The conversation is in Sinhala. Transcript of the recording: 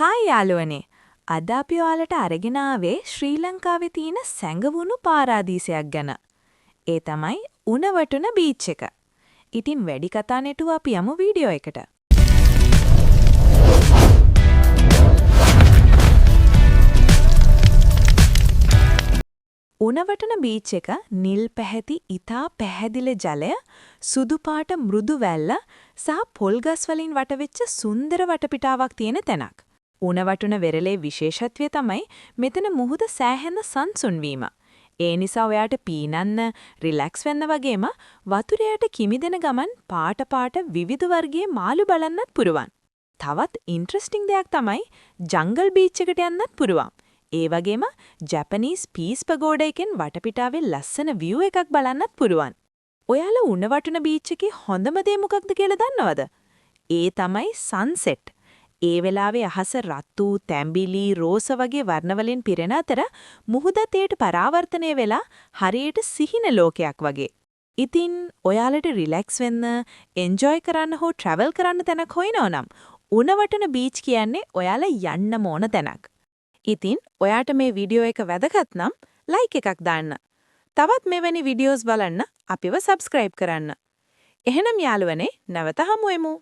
හායි යාළුවනේ. අද අපි ඔයාලට අරගෙන ආවේ ශ්‍රී ලංකාවේ තියෙන සැඟවුණු පාරාදීසයක් ගැන. ඒ තමයි උණවටුන බීච් එක. ඉතින් වැඩි කතා නැතුව අපි යමු වීඩියෝ එකට. උණවටුන බීච් එක නිල් පැහැති ඉතා පැහැදිලි ජලය, සුදු පාට මෘදු වැල්ල සහ පොල් ගස් වලින් වටවෙච්ච සුන්දර වටපිටාවක් තියෙන තැනක්. උණවටුන වෙරළේ විශේෂත්වය තමයි මෙතන මුහුද සෑහෙන සංසුන් වීම. ඒ නිසා ඔයාට පීනන්න, රිලැක්ස් වෙන්න වගේම වතුරයට කිමිදෙන ගමන් පාට විවිධ වර්ගයේ මාළු බලන්නත් පුරුවන්. තවත් ඉන්ට්‍රස්ටිං දෙයක් තමයි ජංගල් බීච් එකට යන්නත් පුරුවන්. ඒ වගේම ජැපනීස් පීස් පගෝඩා එකෙන් වටපිටාවේ ලස්සන view එකක් බලන්නත් පුරුවන්. ඔයාලා උණවටුන බීච් එකේ හොඳම දේ මොකක්ද කියලා දන්නවද? ඒ තමයි සන්සෙට්. ඒ වෙලාවේ අහස රතු, තැඹිලි, රෝස වගේ වර්ණවලින් පිරෙන අතර මුහුදත් ඒට පරාවර්තනය වෙලා හරියට සිහින ලෝකයක් වගේ. ඉතින් ඔයාලට රිලැක්ස් වෙන්න, එන්ජොයි කරන්න හෝ ට්‍රැවල් කරන්න තැනක් හොයනවා නම් උණවටුන බීච් කියන්නේ ඔයාලා යන්න ඕන තැනක්. ඉතින් ඔයාට මේ වීඩියෝ එක වැදගත් නම් ලයික් එකක් දාන්න. තවත් මෙවැනි වීඩියෝස් බලන්න අපිව සබ්ස්ක්‍රයිබ් කරන්න. එහෙනම් යාළුවනේ නැවත හමු වෙමු.